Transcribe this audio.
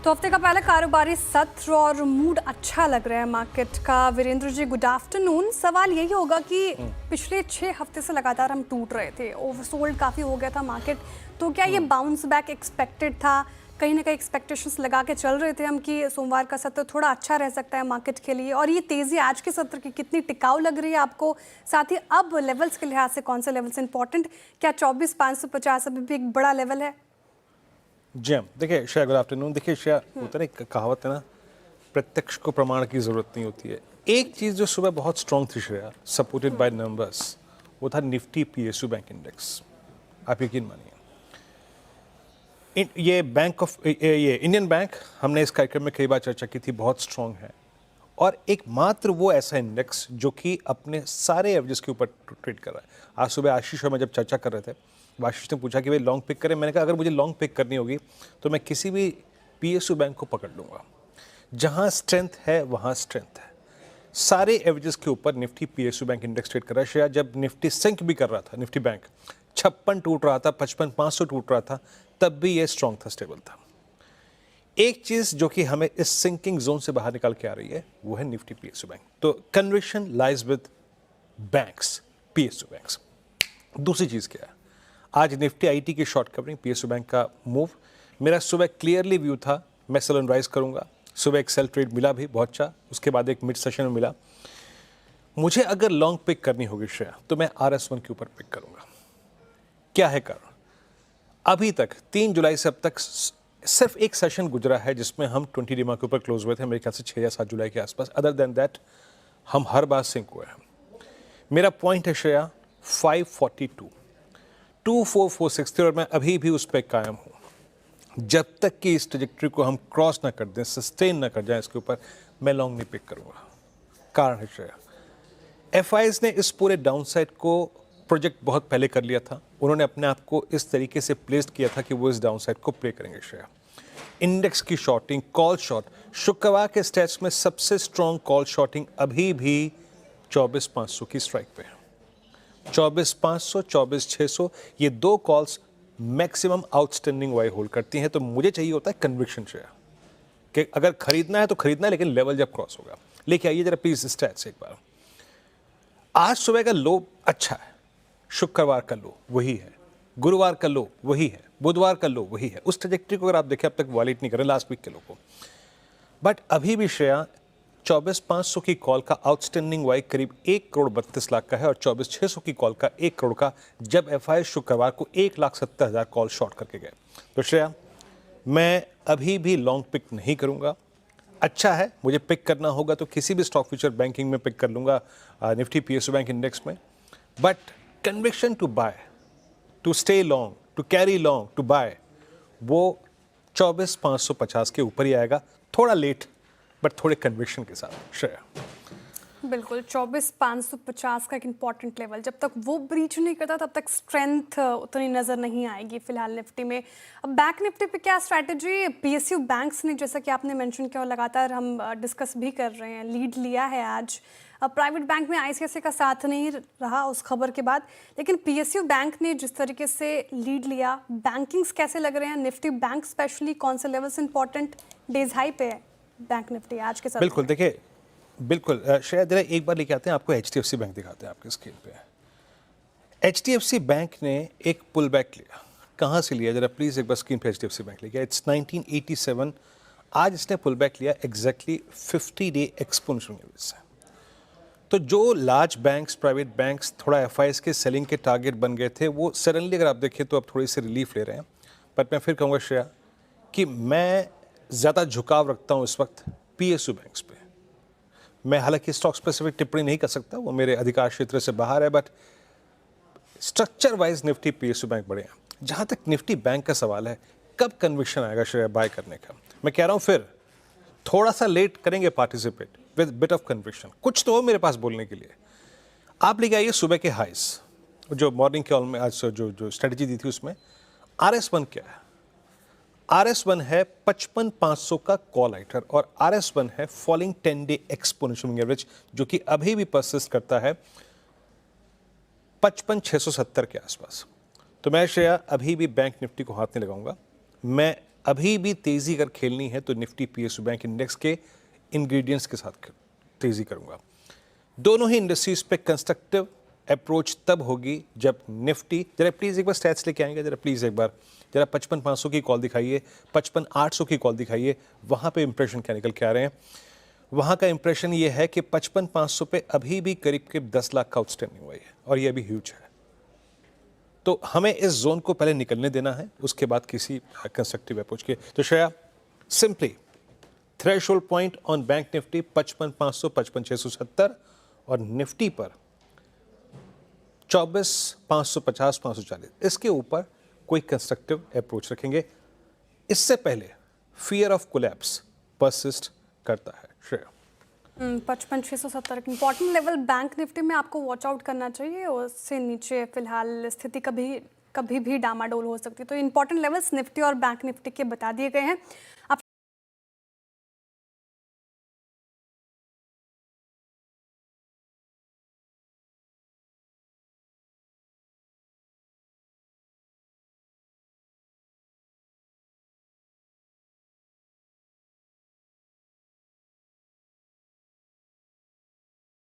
तो हफ्ते का पहला कारोबारी सत्र और मूड अच्छा लग रहा है मार्केट का। Virendra ji, good afternoon. सवाल यही होगा कि पिछले 6 हफ्ते से लगातार हम टूट रहे थे, ओवरसोल्ड काफ़ी हो गया था मार्केट, तो क्या ये बाउंस बैक एक्सपेक्टेड था? कहीं ना कहीं एक्सपेक्टेशंस लगा के चल रहे थे हम कि सोमवार का सत्र थोड़ा अच्छा रह सकता है मार्केट के लिए, और ये तेज़ी आज के सत्र की कितनी टिकाऊ लग रही है आपको? साथ ही अब लेवल्स के लिहाज से कौन से लेवल्स इंपॉर्टेंट? क्या 24,550 अभी भी एक बड़ा लेवल है? जी हाँ, देखिए श्रेया, गुड आफ्टरनून। देखिए श्रेया, होता है ना, एक कहावत है ना, प्रत्यक्ष को प्रमाण की जरूरत नहीं होती है। एक चीज़ जो सुबह बहुत स्ट्रॉन्ग थी श्रेया, सपोर्टेड बाय नंबर्स, वो था निफ्टी पीएसयू बैंक इंडेक्स। आप यकीन मानिए, ये इंडियन बैंक, हमने इस कार्यक्रम में कई बार चर्चा की थी, बहुत स्ट्रॉन्ग है और एकमात्र वो ऐसा इंडेक्स जो कि अपने सारे एवरेज के ऊपर ट्रेड कर रहा है। आज सुबह आशीष और मैं जब चर्चा कर रहे थे, आशीष ने पूछा कि भाई लॉन्ग पिक करें। मैंने कहा अगर मुझे लॉन्ग पिक करनी होगी तो मैं किसी भी पीएसयू बैंक को पकड़ लूँगा। जहाँ स्ट्रेंथ है वहाँ स्ट्रेंथ है। सारे एवरेजेस के ऊपर Nifty PSU bank index trade कर रहा है श्रेया। जब निफ्टी सिंक भी कर रहा था, निफ्टी बैंक 56 टूट रहा था, 55,500 टूट रहा था, तब भी ये स्ट्रॉन्ग था, स्टेबल था। एक चीज़ जो कि हमें इस सिंकिंग जोन से बाहर निकाल के आ रही है वो है निफ्टी पीएसयू बैंक। तो conviction lies with banks, PSU banks. दूसरी चीज़ क्या है, आज निफ्टी आईटी की शॉर्ट कवरिंग, पीएसयू बैंक का मूव, मेरा सुबह क्लियरली व्यू था मैं सेल एंड राइज करूंगा। सुबह एक सेल ट्रेड मिला भी बहुत अच्छा, उसके बाद एक मिड सेशन में मिला। मुझे अगर लॉन्ग पिक करनी होगी श्रेया तो मैं RS1 के ऊपर पिक करूंगा। क्या है कारण? अभी तक 3 जुलाई से अब तक सिर्फ एक सेशन गुजरा है जिसमें हम 20 डीमा के ऊपर क्लोज हुए थे, मेरे ख्याल से 6 या 7 जुलाई के आसपास। अदर देन दैट हम हर बार सिंक हुए हैं। मेरा पॉइंट है श्रेया 542, 2446 थे और मैं अभी भी उस पर कायम हूं। जब तक कि इस ट्रजेक्टरी को हम क्रॉस ना कर दें, सस्टेन ना कर जाए इसके ऊपर, मैं लॉन्ग नहीं पिक करूंगा। कारण है श्रेया, एफआईज ने इस पूरे डाउनसाइड को प्रोजेक्ट बहुत पहले कर लिया था। उन्होंने अपने आप को इस तरीके से प्लेस्ड किया था कि वो इस डाउनसाइड को प्ले करेंगे श्रेया। इंडेक्स की शॉर्टिंग, कॉल शॉर्ट, शुक्रवार के स्टेट्स में सबसे स्ट्रॉन्ग कॉल शॉर्टिंग अभी भी 24,500 की स्ट्राइक पे है। 24,500, 24,600, ये दो कॉल्स मैक्सिमम आउटस्टैंडिंग वाई होल्ड करती हैं। तो मुझे चाहिए होता है कन्विक्शन शेयर कि अगर खरीदना है तो खरीदना है, लेकिन लेवल जब क्रॉस होगा। लेके आइए जरा प्लीज स्टैट्स एक बार। आज सुबह का लो अच्छा है, शुक्रवार का लो वही है, गुरुवार का लो वही है, बुधवार का लो वही है। उस ट्रजेक्टरी को अगर आप देखें, अब तक वॉलेट नहीं करें लास्ट वीक के लो को, बट अभी भी श्रेया 24,500 की कॉल का आउटस्टैंडिंग वाई करीब 1,32,00,000 का है और 24,600 की कॉल का 1 करोड़ का, जब एफआई शुक्रवार को 1,70,000 कॉल शॉर्ट करके गए। तो श्रेया, मैं अभी भी लॉन्ग पिक नहीं करूंगा। अच्छा है, मुझे पिक करना होगा तो किसी भी स्टॉक फ्यूचर बैंकिंग में पिक कर लूंगा, निफ्टी पीएसयू बैंक इंडेक्स में। But conviction to buy, to stay long, to carry long, to buy, वो 24,550 के ऊपर ही आएगा। थोड़ा लेट बट थोड़े कन्विक्शन के साथ श्रेया। बिल्कुल, 24,550 का एक इंपॉर्टेंट लेवल, जब तक वो ब्रीच नहीं करता तब तक स्ट्रेंथ उतनी नज़र नहीं आएगी फिलहाल निफ्टी में। अब बैंक निफ्टी पे क्या स्ट्रैटेजी? पीएसयू बैंक्स ने, जैसा कि आपने मेंशन किया और लगातार हम डिस्कस भी कर रहे हैं, लीड लिया है आज। अब प्राइवेट बैंक में आईसीआईसीआई का साथ नहीं रहा उस खबर के बाद, लेकिन पीएसयू बैंक ने जिस तरीके से लीड लिया, बैंकिंग्स कैसे लग रहे हैं? निफ्टी बैंक स्पेशली कौन से लेवल्स इंपॉर्टेंट? डेज हाई पे है बैंक निफ्टी आज के साथ। बिल्कुल, देखिए बिल्कुल शायद जरा एक बार लेके आते हैं आपको, एचडीएफसी बैंक दिखाते हैं आपके स्क्रीन पे। एचडीएफसी बैंक ने एक पुल बैक लिया। कहाँ से लिया? जरा प्लीज एक बार स्क्रीन पे एचडीएफसी बैंक लिया। इट्स 1987। आज इसने पुल बैक लिया एग्जैक्टली 50 डे एक्सपोनेंशियल से। तो जो लार्ज बैंक्स, प्राइवेट बैंक्स थोड़ा एफआईएस के सेलिंग के टारगेट बन गए थे, वो सडनली अगर आप देखें तो अब थोड़ी सी रिलीफ ले रहे हैं। बट मैं फिर कहूँगा श्रेया कि मैं ज़्यादा झुकाव रखता हूँ इस वक्त पीएसयू बैंक्स पे। मैं हालांकि स्टॉक स्पेसिफिक टिप्पणी नहीं कर सकता, वो मेरे अधिकार क्षेत्र से बाहर है, but structure wise Nifty PSU bank बड़े हैं। जहां तक निफ्टी बैंक का सवाल है, कब कन्विक्शन आएगा शेयर बाय करने का? मैं कह रहा हूं फिर थोड़ा सा लेट करेंगे participate with bit of conviction. कुछ तो हो मेरे पास बोलने के लिए। आप लेके आइए सुबह के हाइस, जो मॉर्निंग के ऑल में आज जो स्ट्रेटेजी दी थी उसमें RS1 क्या है? RS1 है 55,500 का कॉल आइटर और RS1 है फॉलिंग 10 डे एक्सपोनेंशियल एवरेज, जो कि अभी भी परसिस्ट करता है 55,670 के आसपास। तो मैं श्रेया अभी भी बैंक निफ्टी को हाथ नहीं लगाऊंगा। मैं अभी भी तेजी अगर खेलनी है तो निफ्टी पीएसयू बैंक इंडेक्स के इंग्रेडिएंट्स के साथ तेजी करूंगा। दोनों ही इंडस्ट्रीज पे कंस्ट्रक्टिव अप्रोच तब होगी जब निफ्टी, जरा प्लीज एक बार स्टैट्स लेके आएंगे, जरा प्लीज एक बार, जरा 55,500 की कॉल दिखाइए, 55,800 की कॉल दिखाइए, वहां पे इंप्रेशन क्या निकल के आ रहे हैं। वहां का इंप्रेशन ये है कि 55,500 पे अभी भी करीब करीब 10 लाख का आउटस्टैंडिंग हुआ है और ये अभी ह्यूज है। तो हमें इस जोन को पहले निकलने देना है, उसके बाद किसी कंस्ट्रक्टिव अप्रोच के। तो Shreya, simply threshold point on bank Nifty 55,500, 55,670 और निफ्टी पर 24,550, 540, इसके ऊपर कोई कंस्ट्रक्टिव अप्रोच रखेंगे। इससे पहले फियर ऑफ कोलैप्स परसिस्ट करता है। श्रेया, 55,670 एक इंपॉर्टेंट लेवल बैंक निफ्टी में आपको वॉच आउट करना चाहिए, और उससे नीचे फिलहाल स्थिति कभी भी डामाडोल हो सकती है। तो इंपॉर्टेंट लेवल्स निफ्टी और बैंक निफ्टी के बता दिए गए हैं।